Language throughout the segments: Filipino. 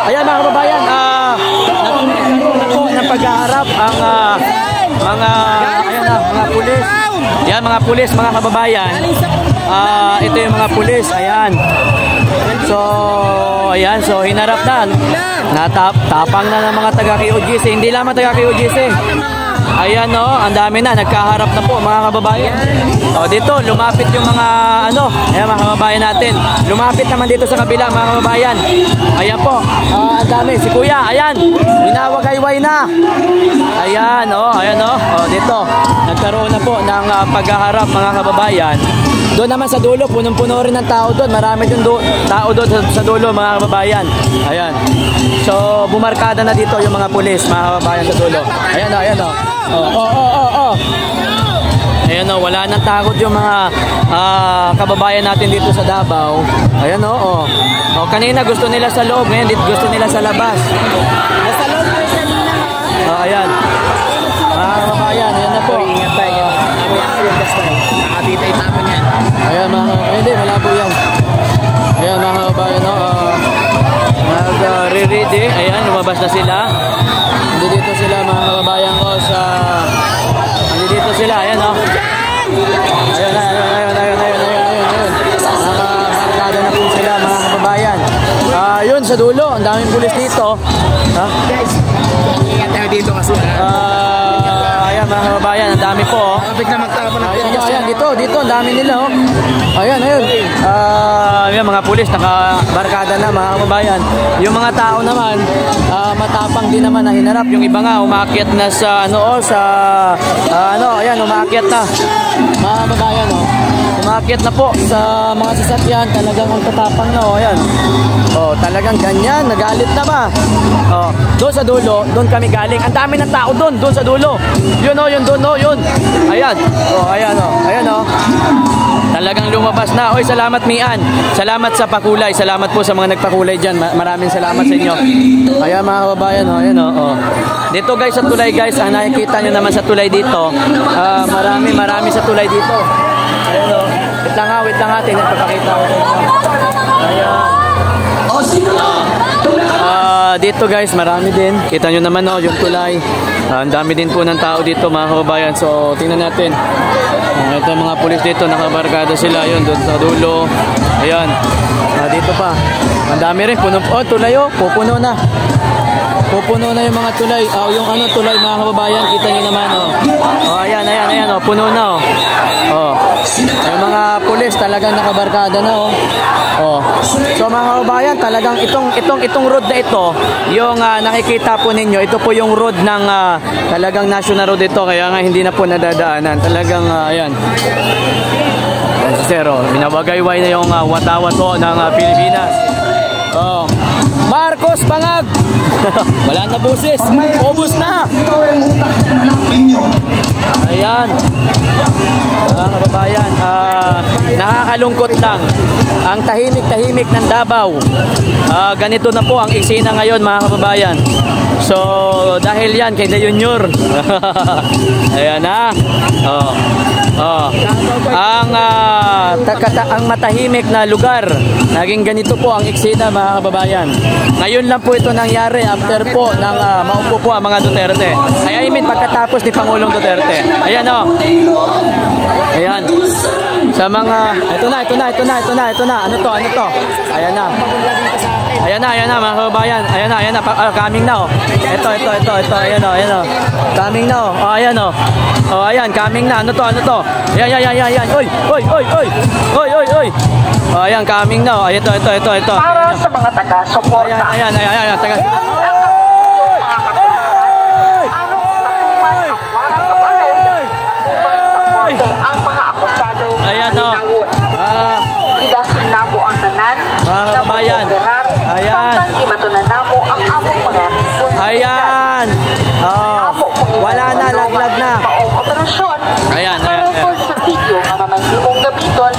Ayan mga kababayan, nagkaroon na po ng paghaharap ang mga pulis. Yan mga pulis mga kababayan. Ito yung mga pulis, ayan. So, ayan, so hinarap na. Natapang na ng mga taga-QGC. Hindi lamang taga-QGC. Ayan o, ang dami na, nagkaharap na po mga kababayan. O dito, lumapit yung mga ayan mga kababayan natin. Lumapit naman dito sa kabila mga kababayan. Ayan po, ang dami. Si Kuya, ayan, hinawagayway na. Ayan o, dito. Nagkaroon na po ng paghaharap mga kababayan. Doon naman sa dulo, punong-puno rin ng tao doon. Marami din tao doon sa dulo mga kababayan. Ayan. So, bumarkada na dito yung mga pulis mga kababayan sa dulo. Ayan o, ayan o. Ayan o, wala nang takot yung mga kababayan natin dito sa Davao. Ayan o. Kanina gusto nila sa loob, ngayon dito gusto nila sa labas. Nasa loob po siya nila. Ayan. Mga kababayan, ayan na po. Ingat tayo. Nakabitay tapon yan. Ayan mga, hindi, malabo yan. Ayan mga kababayan, nag-re-ready. Ayan, lumabas na sila. Dito sila mga kababayan ko sa... Dito sila, ayan o. Ayun. Nakakargada na po sila mga kababayan. Yun, sa dulo, ang daming pulis dito. Guys, ingat tayo dito kasi. Ayan mga kababayan, ang dami po. Kapit na magtapon na. Ayan, dito, ang dami nila o. Ayan. Ayan, mga pulis, nakabarkada na mga kababayan. Yung mga tao naman, matapang din naman na hinarap. Yung iba nga, umakyat na sa ayan, umakyat na. Mga kababayan o. Umakyat na po sa mga sasakyan, talagang ang tatapang na o. Ayan. Talagang ganyan, nagalit na ba? Doon sa dulo, doon kami galing. Ang dami ng tao doon sa dulo. Yun doon. Ayan. Ayan o. Talagang lumabas na. Oy, salamat Mian. Salamat sa pakulay. Salamat po sa mga nagpakulay dyan. Maraming salamat sa inyo. Ayan mga kababayan. Ayan o. Dito guys sa tulay guys. Nakikita nyo naman sa tulay dito. Marami sa tulay dito. Ayan o. Wait lang ha. Tingnan, papakita ko sa inyo. Ayan. Dito guys, marami din. Kita nyo naman yung tulay. Ang dami din po ng tao dito mga kababayan. So, tingnan natin. Ito mga pulis dito, nakabarkada sila. Yun, doon sa dulo. Ayan. Dito pa. Ang dami rin. Tulay pupuno na. Pupuno na yung mga tulay. Yung tulay mga kababayan, kita nyo naman. Ayan. Puno na. Yung mga pulis talagang nakabarkada na. So mga kababayan, talagang itong road na ito, yung nakikita po ninyo, ito po yung road ng talagang national road ito, kaya nga hindi na po nadadaanan. Talagang ayan. Sero, binabagayway na yung watawat po ng Pilipinas. Marcos Bangag. Wala na busis. Ubus na. Ayan. Mga kababayan, nakakalungkot lang. Ang tahimik-tahimik ng Davao. Ganito na po ang eksena ngayon mga kababayan. So, dahil yan kay De Junior. Ayan na. Ang matahimik na lugar, naging ganito po ang eksena mga kababayan. Ngayon lang po ito nangyari after po ng maupo po ang mga Duterte. I mean pagkatapos ni Pangulong Duterte. Ayan o. Ayan. Sa mga, ito na. Ano to? Ayan na. Ayan na mga kababayan. Ayan na. Coming na o. Ito. Ayan o. Coming na o. Ayan o. Ayan, coming na. Ano to? Ayan. Oy. Ayan, coming na o. Ito. Para sa mga taga-suporta. Ayan. Ang mga akusado. Ayan o. Nabo ang tanan. Mga kababayan. Ayan. Imatunanamo ang among mga. Ayan. Wala na, laglag na. Operasyon. Ayan. Record sa video nga mamanglimong gabiton.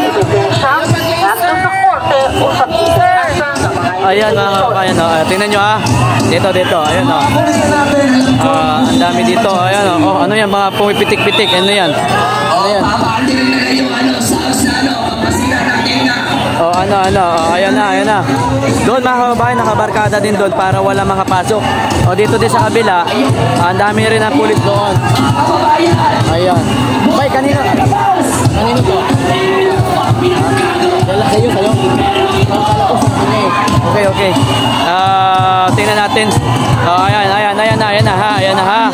Ebidensya. Nato sa korte o sa pinasa ng mga. Ayan mga kababayan. Tingnan nyo ha. Dito. Ayan o. Ang dami dito. Ayan o. Ano yan mga pumipitik-pitik. Ano yan? Ayan na. Doon mga kababayan, nakabarkada din doon para wala makapasok. O dito din sa kabila, ang dami rin ang pulis doon. Ayan. Bay, kanino to? Sa'yo? Okay. Tingnan natin. Ayan na ha.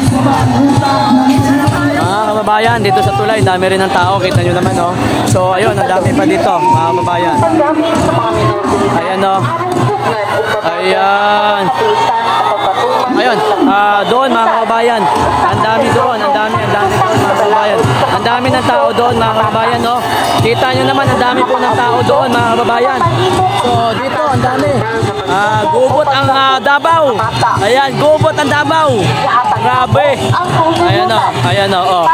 Mga kababayan, dito sa tulay, dami rin ng tao. Kita nyo naman, oh. So, ayun, ang dami pa dito, mga kababayan. Ayan, oh. Ayun, doon, mga kababayan. Ang dami doon, mga kababayan. Ang dami ng tao doon, mga kababayan, oh. Kita nyo naman, ang dami po ng tao doon, mga kababayan. So, dito, ang dami. Gubot ang Davao. Ayan, gubot ang Davao. Grabe. Ayan o.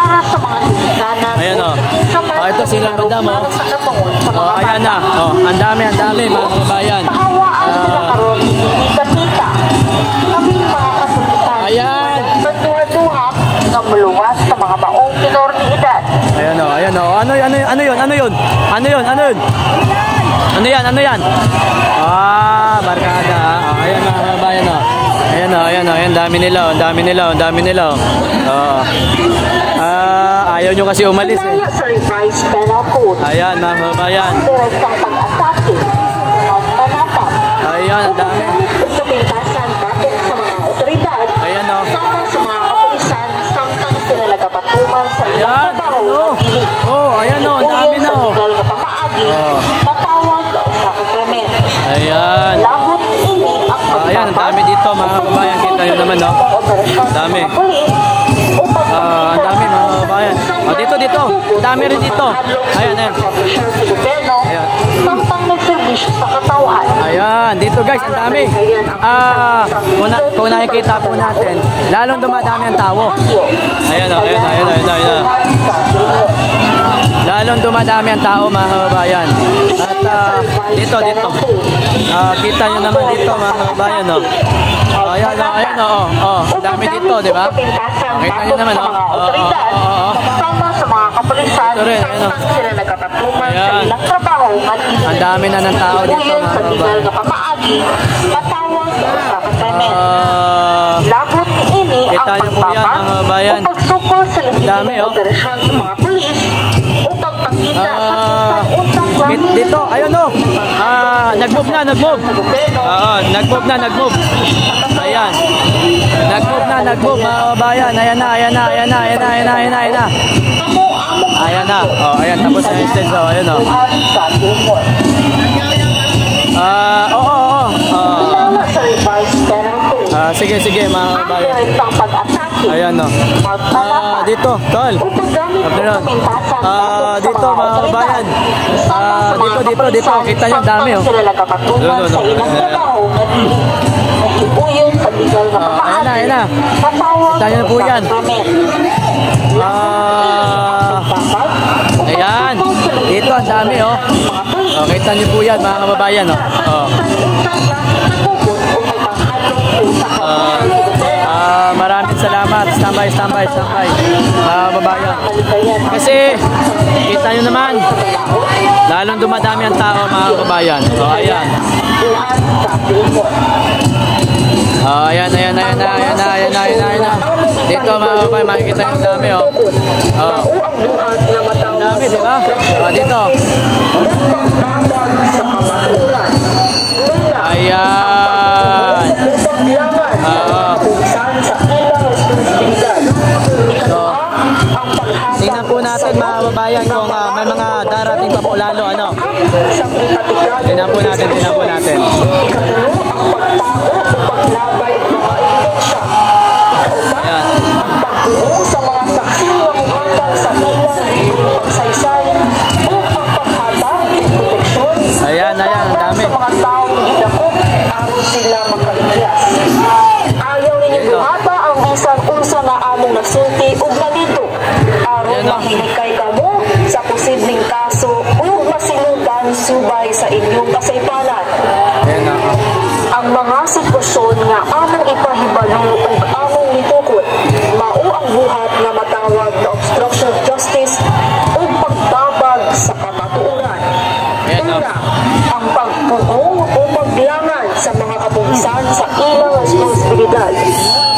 Ito sila madam o. Ayan na. Ang dami mga kababayan. Ayan. Lumuluwas sa mga baong minor ni edad. Ayan o. Ano yan? Barkada. Ayan mga kababayan o. Ayan, dami nila. Ayaw nyo kasi umalis eh. Ayan, mga kababayan. Ayan, ang dami. Ayan, o. Ayan, ang dami na, o. Ayan. Ayan, ang dami dito, mga kababayan. Kita nyo naman, no? Ang dami. Ang dami, mga kababayan. Dito. Ang dami rin dito. Ayan. Ayan, dito guys, ang dami. Kung nakikita po natin, lalong dumadami ang tao. Ayan. Lalong dumadami ang tao, mga kababayan. At dito. Kita nyo naman dito, mga kababayan, no? Ayan, ang dami dito, di ba? Kita nyo naman, no? Sa mga kapulisan, sila nagkapatuman sa ilang trabaho at ang dami na ng tao dito, mga kababayan. Matawag sa kasamen. Labot ini Kita ang nyo po yan, mga kababayan. pagsukol sa Dami, oh. operasyon ng mga pulis upang pagkita sa utang Dito, ayun o. Nag-move na. Nag-move. Ayan. Nag-move, mga kababayan. Ayan na. Ayan na. Ayan, tapos na yung stage. Ayan o. Sige, mga kababayan. Ayan o. Dito, tol. Dito, mga kababayan. Dito. Kita nyo, dami o. Ayan na. Kita nyo po yan. Ayan. Dito, ang dami o. Kita nyo po yan, mga kababayan o. Maraming salamat. Standby. Mga kababayan. Kasi, kita nyo naman, lalong dumadami ang tao, mga kababayan. Ayan. Ayan. Dito, mga kababayan, makikita yung dami, o. Ang dami, di ba? Dito. Ayan. Tingnan po natin, mga kababayan, kung may mga darating pa po lalo, ano. Tingnan po natin. Ayan. Sa mga saksi ng hanggang sa pagsaysay upang paghatag ng proteksyon. Ayan, ang dami. Sa mga taong gidakot, aron sila makaigyas. Ayaw ninyo dumata ang bisan unsa nga among nasulti ug nalito. Aron mahilikay kamo sa posibleng kaso ug masilutan subay sa inyong kasaypanan. Ang mga sitwasyon nga among ipahibalo ug among nitukod mao ang buhat nga matawag na obstruction of justice ug pagtabag sa kamatuoran. kapulisan sa ilang responsibilidad.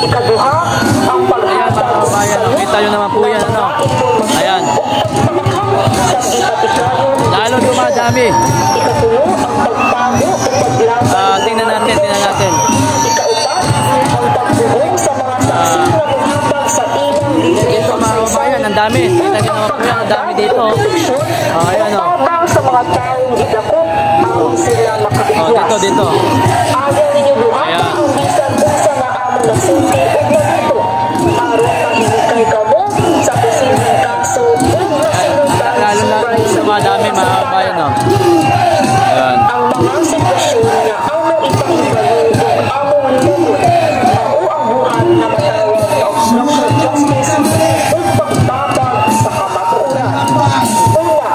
Ikaduha, ang Ayan mga kababayan, nakita nyo naman po yan, ano? Ayan. Lalo dumadami. Ikatulo, ang pagbago o paglaban. Tingnan natin. Ikaupat, ang pagbuong sa mga saksi na lumabag sa ilang Dito mga kababayan, ang dami. Tingnan nyo naman po yan, ang dami dito. Ayan o. Upang sa mga taong idakop, ang sila makaigyas. Dito. Ayaw ninyo duhata ang bisan unsa nga among nagsulti o ganito. Aron mahimikay kamo sa posibleng kaso o nasinundan Lalo na sa dumadami mga kababayan o. Ayan. ang mga sitwasyon na among ipahibalo o among limugot mao ang buhat na matawag na obstruction of justice o pagbabag sa kamatuoran. Una,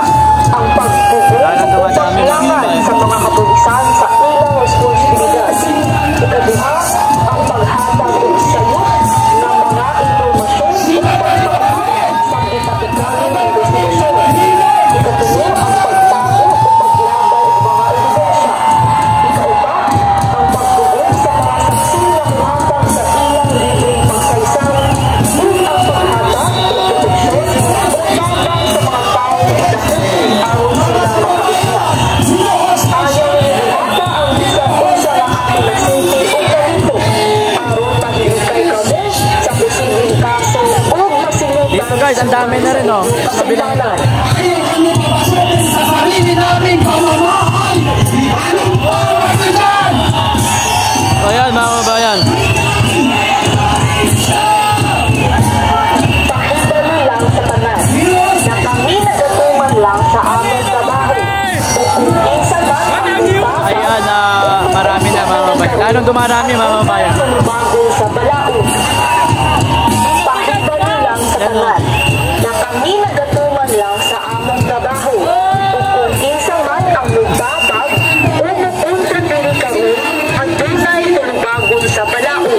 ang pagbubuo Lalo o dumadami mga paglangan kababayan. sa mga kapulisan sa ilang responsibilidad. Ikaduha, ang paghatag o sayop ng mga impormasyon o pagpapakita sa ipatikaling investigasyon. Ikatulo, ang pagtago o paglabay ng mga ebidensya. Ikaupat, ang pagtugon sa mga saksi na buhatag sa ilang libreng pagsaysay at ang paghatag o proteksyon o tabang sa mga taong idakot aron sila makaignas. Ayaw nilihata ang bisa-unsa na among nagsulti o ganito aron mahimikay kamo sa posibleng kaso o masilutan. Dito guys, ang dami na rin o. Sa bilang ito. Ayan mga kababayan. Pakibali lang sa tanan na kami nagatuman lang sa aming trabaho o kung minsan man ang lupa Ayan, marami na mga kababayan. Lalong dumarami mga kababayan. bago sa balaod. Pakibali lang sa tanan na kami nagatuman lang sa aming trabaho o kung minsan man ang lugbabag o mupunta diri karon ang tunay tulubagon sa balaod.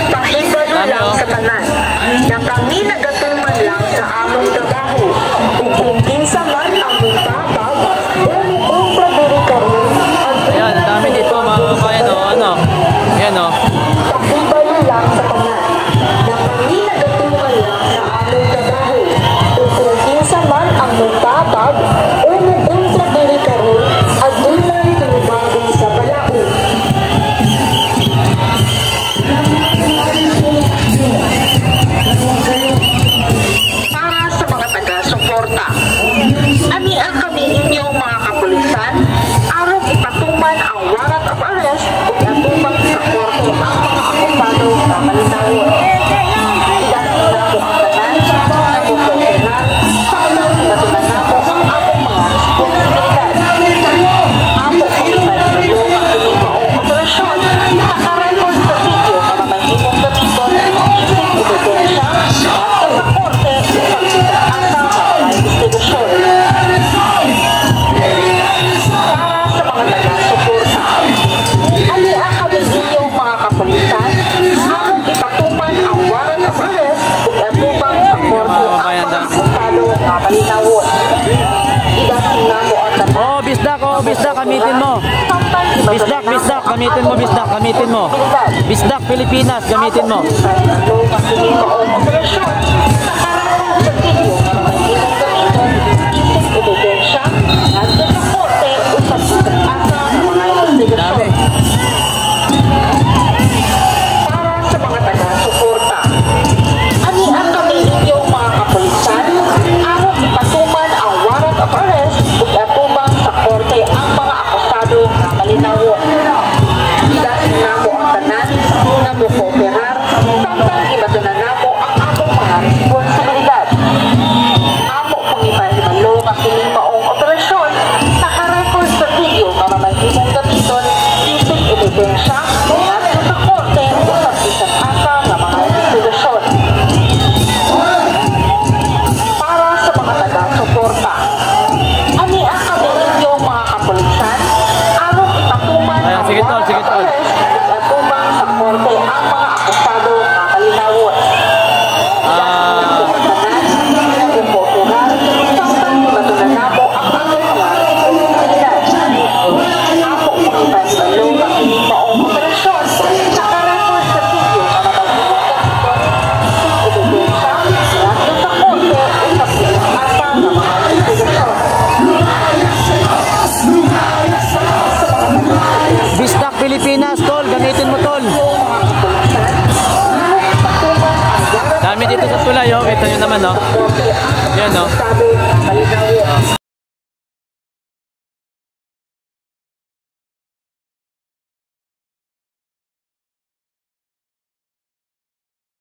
Pakibali lang sa tanan na kami nagatuman lang sa among trabaho o kung minsan man ang lugbabag o mupunta diri karon ang Ayan, ang dami dito mga kababayan o. Ano? Ayan o. pakibali lang sa tanan na kami nagatuman lang sa among trabaho o kung minsan man ang lugbabag o mupunta diri karon ang tunay tulubagon sa balaod. Para sa mga taga-suporta, ani ang kami inyong mga kapulisan aron ipatuman ang warrant of arrest o iatubang sa korte ang mga akusado sa malinawon. Ilasin na po ang tanan na buprotehan sa unang ibatunan na po ang among mga responsibilidad. Amo po ibalibalo ang inyong operasyon nakarecord sa video para mahimong gamiton isip ebidensya at sa korte upang itaasa sa mga investigasyon. Para sa mga taga-suporta, ani ang kami inyong mga kapulisan aron ipatuman ang warrant of arrest ug atubang sa korte ang mga akusado nga malinawon. Ilasin na mo ang tanan. Oh, bisdak, gamitin mo. Bisdak, gamitin mo, bisdak, gamitin mo. Bisdak, Pilipinas, gamitin mo. Dami. Para sa mga taga-suporta, ani ang kami inyong mga kapulisan aron ipatuman ang warrant of arrest ug atubang sa korte ang mga akusado nga malinawon. Ilasin na mo ang tanan na mo kooperar samtang ibatunan na mo ang among mga responsibilidad. Amo pong ipahibalo ang kining maong operasyon nakarecord sa video para mahimong gamiton isip ebidensya at sa korte usab isang asa nga mga investigasyon. Para sa mga taga-suporta, ani ang kami inyong mga kapulisan aron ipatuman Ayan, ang sige, tol, warrant sige, of tol. arrest ug atubang sa korte ang mga akusado nga malinawon. Ang Paul. Dami dito sa tulay, oh. Kita nyo naman, oh. Yan, oh.